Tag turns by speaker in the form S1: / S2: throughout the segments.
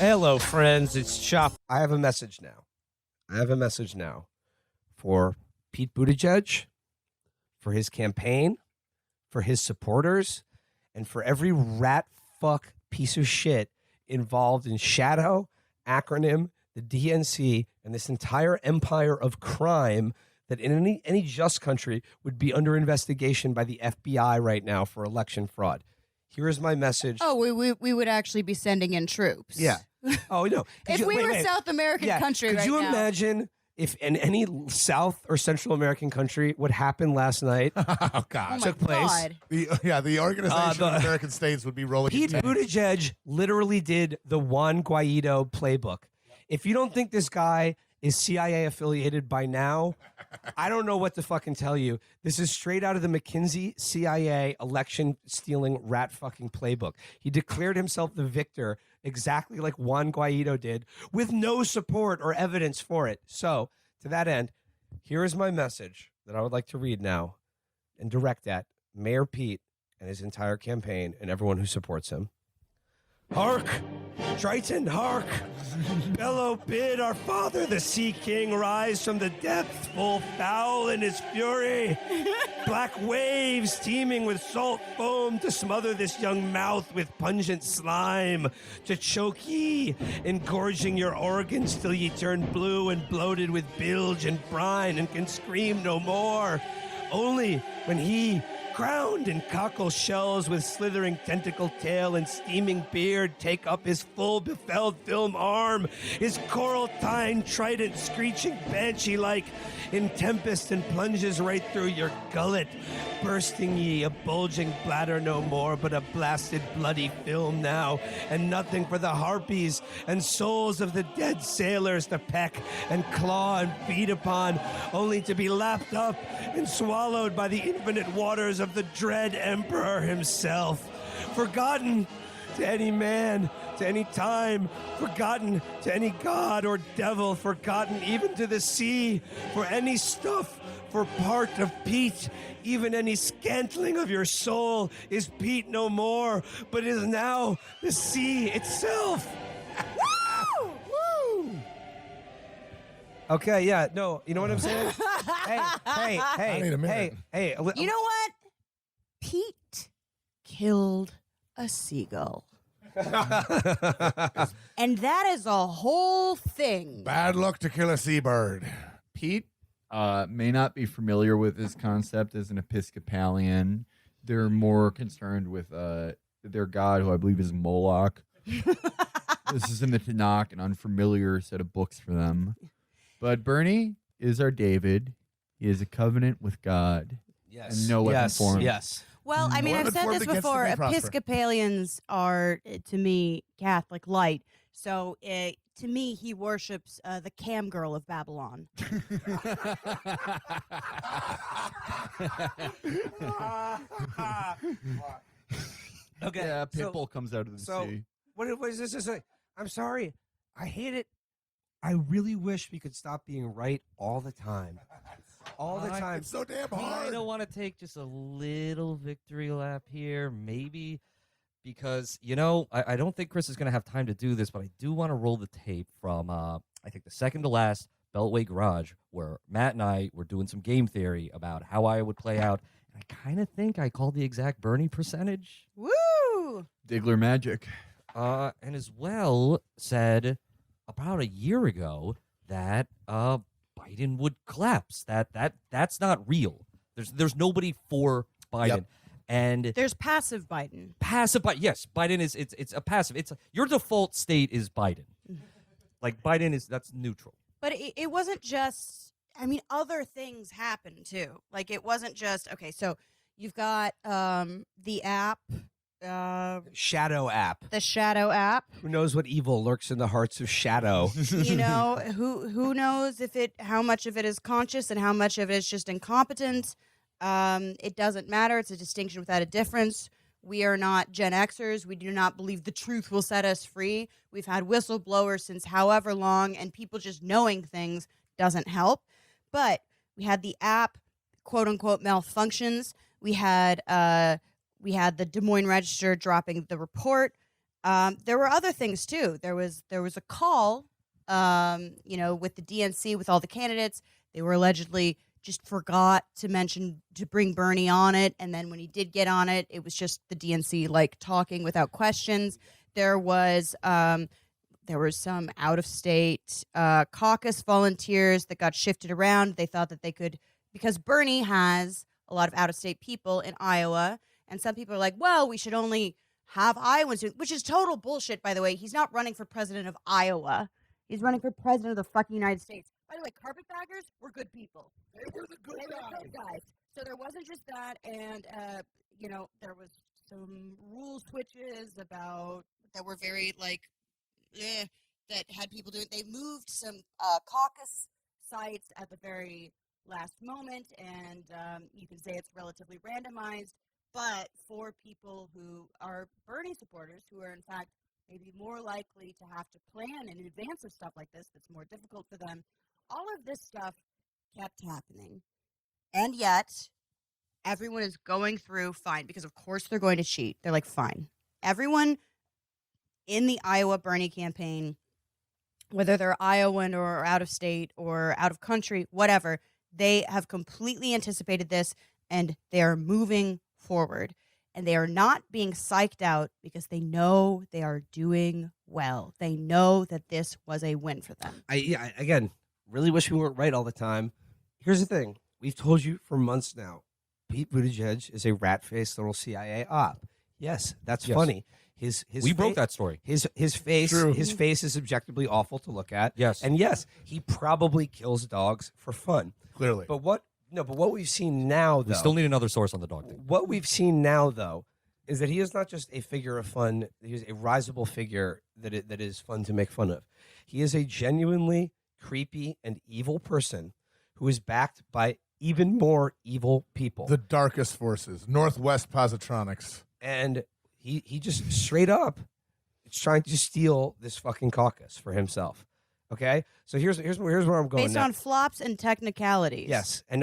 S1: Hello, friends. It's Chapo. I have a message now for Pete Buttigieg, for his campaign, for his supporters, and for every rat fuck piece of shit involved in Shadow, Acronym, the DNC, and this entire empire of crime that in any just country would be under investigation by the FBI right now for election fraud. Here is my message.
S2: Oh, we would actually be sending in troops.
S1: Yeah. Oh, no.
S2: If we were a South American country right now.
S1: Could you imagine if in any South or Central American country what happened last night
S3: oh, God.
S1: took place?
S2: God.
S3: The Organization of American States would be rolling.
S1: Pete Buttigieg literally did the Juan Guaido playbook. If you don't think this guy is CIA affiliated by now, I don't know what to fucking tell you. This is straight out of the McKinsey CIA election stealing rat fucking playbook. He declared himself the victor exactly like Juan Guaido did with no support or evidence for it. So to that end, here is my message that I would like to read now and direct at Mayor Pete and his entire campaign and everyone who supports him. Hark! Triton, hark! Bellow bid our father, the Sea King, rise from the depths, full foul in his fury. Black waves teeming with salt foam to smother this young mouth with pungent slime, to choke ye, engorging your organs till ye turn blue and bloated with bilge and brine and can scream no more. Only when he, crowned in cockle shells with slithering tentacle tail and steaming beard, take up his full befelled film arm, his coral tine trident screeching banshee-like in tempest, and plunges right through your gullet, bursting ye a bulging bladder no more, but a blasted bloody film now, and nothing for the harpies and souls of the dead sailors to peck and claw and feed upon, only to be lapped up and swallowed by the infinite waters of the dread emperor himself. Forgotten to any man, to any time, forgotten to any god or devil, forgotten even to the sea, for any stuff, for part of Pete, even any scantling of your soul is Pete no more, but is now the sea itself. Woo! Woo! Okay, yeah, no, you know what I'm saying? Hey,
S3: I need a minute.
S1: hey.
S2: You know what? Pete killed a seagull. And that is a whole thing.
S3: Bad luck to kill a seabird.
S4: Pete may not be familiar with this concept as an Episcopalian. They're more concerned with their god, who I believe is Moloch. This is in the Tanakh, an unfamiliar set of books for them. But Bernie is our David. He has a covenant with God.
S1: Yes.
S4: And no weapon formed.
S1: Yes.
S2: Well, I mean,
S3: Weapon
S2: I've said
S3: formed
S2: this
S3: against
S2: before.
S3: it may prosper.
S2: Episcopalians are, to me, Catholic light. So, to me, he worships the cam girl of Babylon.
S1: Okay.
S4: Yeah, Pitbull comes out of the sea.
S1: What is this? I'm sorry. I hate it. I really wish we could stop being right all the time. All the time.
S3: It's so damn
S5: I
S3: hard.
S5: don't want to take just a little victory lap here, maybe, because, I don't think Chris is going to have time to do this, but I do want to roll the tape from, I think, the second to last Beltway Garage, where Matt and I were doing some game theory about how I would play out, and I kind of think I called the exact Bernie percentage.
S2: Woo!
S4: Diggler magic.
S5: And as well said about a year ago that Biden would collapse. That's not real. There's nobody for Biden.
S3: Yep.
S5: And
S2: There's passive Biden.
S5: passive Biden. Yes, Biden is it's a passive. It's your default state is Biden. Like Biden that's neutral.
S2: But it wasn't just, I mean, other things happened too. Like, it wasn't just, okay, so you've got the app,
S1: Shadow app.
S2: the Shadow app.
S1: Who knows what evil lurks in the hearts of Shadow?
S2: Who knows how much of it is conscious and how much of it is just incompetent. It doesn't matter. It's a distinction without a difference. We are not Gen Xers. We do not believe the truth will set us free. We've had whistleblowers since however long, and people just knowing things doesn't help. But we had the app, quote unquote, malfunctions. We had the Des Moines Register dropping the report. There were other things too. There was a call, with the DNC with all the candidates. They were allegedly just forgot to bring Bernie on it, and then when he did get on it, it was just the DNC like talking without questions. There was some out of state caucus volunteers that got shifted around. They thought that they could, because Bernie has a lot of out of state people in Iowa, and some people are like, well, we should only have Iowans, which is total bullshit, by the way. He's not running for president of Iowa. He's running for president of the fucking United States. By the way, carpetbaggers were good people. They were the good guys. So there wasn't just that, and there was some rule switches about that were very that had people doing. They moved some caucus sites at the very last moment, and you can say it's relatively randomized. But for people who are Bernie supporters, who are in fact maybe more likely to have to plan in advance of stuff like this, that's more difficult for them, all of this stuff kept happening. And yet, everyone is going through fine, because of course they're going to cheat. They're like, fine. Everyone in the Iowa Bernie campaign, whether they're Iowan or out of state or out of country, whatever, they have completely anticipated this, and they are moving forward. And they are not being psyched out because they know they are doing well. They know that this was a win for them.
S1: I again, really wish we weren't right all the time. Here's the thing. We've told you for months now, Pete Buttigieg is a rat-faced little CIA op. Yes, that's funny.
S5: We broke that story.
S1: His face
S3: True.
S1: his face is objectively awful to look at.
S5: Yes.
S1: And yes, he probably kills dogs for fun.
S3: Clearly.
S1: But what we've seen now, though,
S5: We still need another source on the dog thing.
S1: what we've seen now, though, is that he is not just a figure of fun. He is a risible figure that is fun to make fun of. He is a genuinely creepy and evil person who is backed by even more evil people.
S3: The darkest forces. Northwest Positronics.
S1: And he just straight up is trying to steal this fucking caucus for himself. Okay? So here's where I'm going
S2: Based
S1: now.
S2: on flops and technicalities.
S1: Yes. And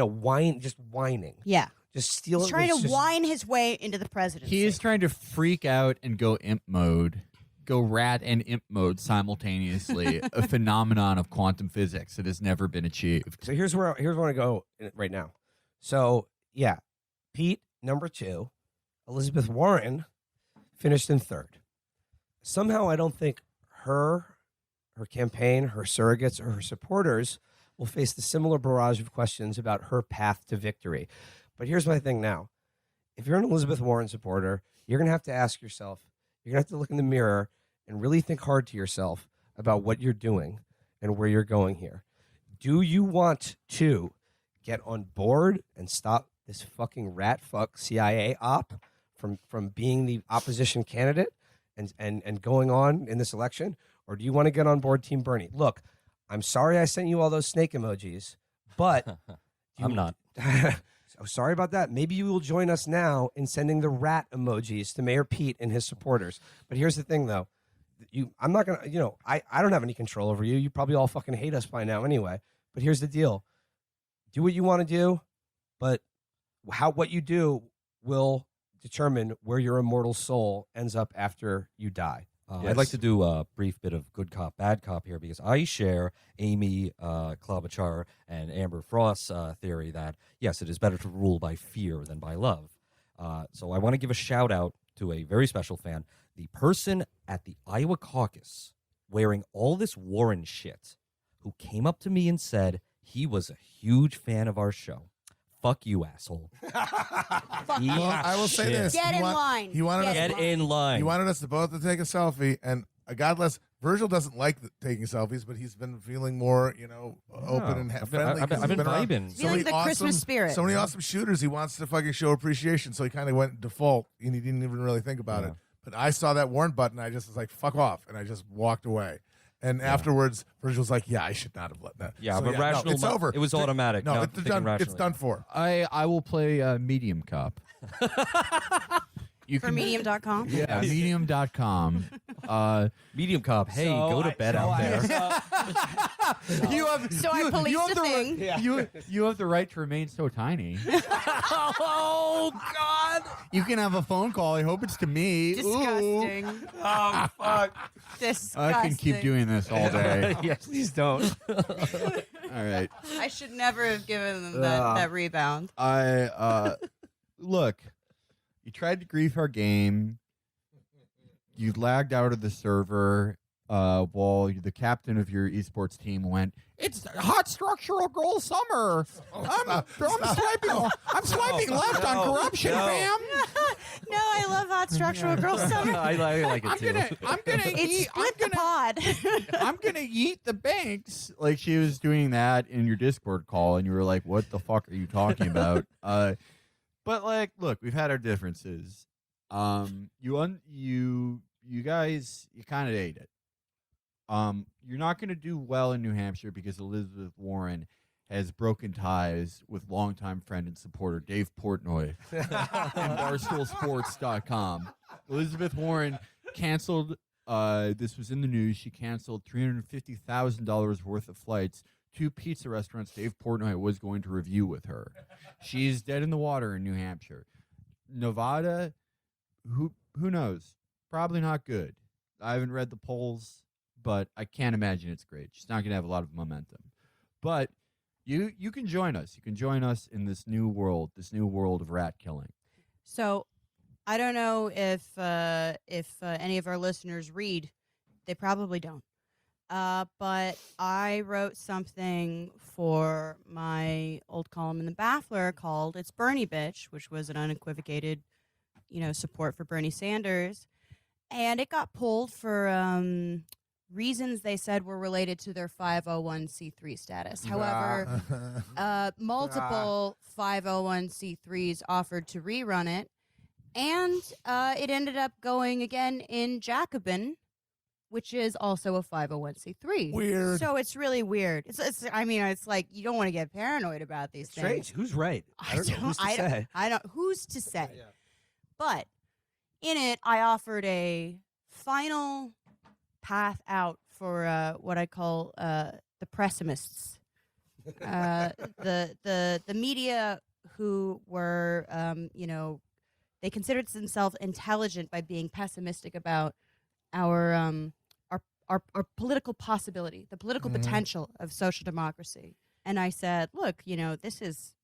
S1: just whining.
S2: Yeah.
S1: Just steal
S2: He's
S1: it.
S2: trying
S1: It's
S2: to
S1: just-
S2: whine his way into the presidency.
S4: He is trying to freak out and go imp mode, go rat and imp mode simultaneously, a phenomenon of quantum physics that has never been achieved.
S1: So here's where I go right now. So yeah, Pete number 2, Elizabeth Warren finished in 3rd. Somehow I don't think her campaign, her surrogates, or her supporters will face the similar barrage of questions about her path to victory. But here's my thing now. If you're an Elizabeth Warren supporter, you're going to have to ask yourself, you're going to have to look in the mirror and really think hard to yourself about what you're doing and where you're going here. Do you want to get on board and stop this fucking rat fuck CIA op from being the opposition candidate and going on in this election? Or do you want to get on board Team Bernie? Look, I'm sorry I sent you all those snake emojis, but
S5: I'm not.
S1: So sorry about that. Maybe you will join us now in sending the rat emojis to Mayor Pete and his supporters. But here's the thing, though. I'm not going to, I don't have any control over you. You probably all fucking hate us by now anyway. But here's the deal. Do what you want to do, but what you do will determine where your immortal soul ends up after you die.
S5: I'd like to do a brief bit of good cop, bad cop here, because I share Amy Klobuchar and Amber Frost's theory that, yes, it is better to rule by fear than by love. So I want to give a shout out to a very special fan, the person at the Iowa caucus wearing all this Warren shit, who came up to me and said he was a huge fan of our show. Fuck you, asshole.
S3: Well, I will say this.
S2: Get in line.
S3: He wanted us
S5: Get in line.
S3: He wanted us to both to take a selfie, and God bless. Virgil doesn't like taking selfies, but he's been feeling more, open and friendly.
S5: I've been
S3: around
S5: vibing.
S2: Feeling the Christmas spirit.
S3: So many awesome shooters. He wants to fucking show appreciation, so he kind of went default, and he didn't even really think about it. But I saw that Warren button, I just was like, "Fuck off," and I just walked away. And afterwards, Virgil was like, "Yeah, I should not have let that."
S5: Yeah,
S3: So,
S5: but rational.
S3: No, it's over.
S5: It was automatic.
S3: No,
S5: not
S3: it's
S5: thinking
S3: done. It's
S5: rationally.
S3: done for.
S4: I will play medium cop. You
S2: For
S4: can
S2: medium.com.
S4: Yeah, medium.com.
S5: Medium cop. Hey,
S1: So
S5: go to
S1: I-
S5: bed
S1: so
S5: out
S1: I-
S5: there.
S4: You have
S2: So I policed
S4: you have
S2: a
S4: the
S2: thing.
S4: you have the right to remain so tiny.
S1: Oh God!
S4: You can have a phone call. I hope it's to me. Ooh.
S2: Disgusting.
S1: Oh fuck!
S2: Disgusting.
S4: I can keep doing this all day.
S1: Yes, please don't.
S4: All right.
S2: I should never have given them that rebound.
S4: I look. You tried to grief our game. You lagged out of the server while the captain of your esports team went, "It's hot structural goal summer. I'm swiping left on corruption, fam.
S2: No, I love hot structural girl summer.
S5: I like it too.
S4: I'm gonna
S2: It's split the pod.
S4: I'm gonna eat the banks." Like she was doing that in your Discord call, and you were like, "What the fuck are you talking about?" But like, look, we've had our differences. You guys, you kind of ate it. You're not going to do well in New Hampshire because Elizabeth Warren has broken ties with longtime friend and supporter Dave Portnoy and BarstoolSports.com. Elizabeth Warren canceled. This was in the news. She canceled $350,000 worth of flights to pizza restaurants Dave Portnoy was going to review with her. She's dead in the water in New Hampshire. Nevada, who knows? Probably not good. I haven't read the polls, but I can't imagine it's great. She's not going to have a lot of momentum. But you can join us. You can join us in this new world of rat killing.
S2: So, I don't know if any of our listeners read. They probably don't. But I wrote something for my old column in the Baffler called "It's Bernie Bitch," which was an unequivocated, support for Bernie Sanders, and it got pulled for reasons they said were related to their 501c3 status. However, multiple 501c3s offered to rerun it, and it ended up going again in Jacobin, which is also a 501c3.
S3: Weird.
S2: So it's really weird. It's like you don't want to get paranoid about these things.
S1: Strange. Who's right? I don't know. Who's to say?
S2: I don't. Who's to say? But in it, I offered a final path out for what I call the pessimists, the media who were they considered themselves intelligent by being pessimistic about our political possibility, the political potential of social democracy. And I said, look, this is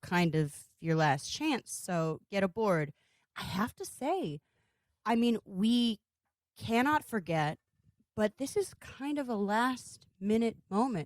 S2: kind of your last chance, so get aboard. I have to say, we cannot forget, but this is kind of a last minute moment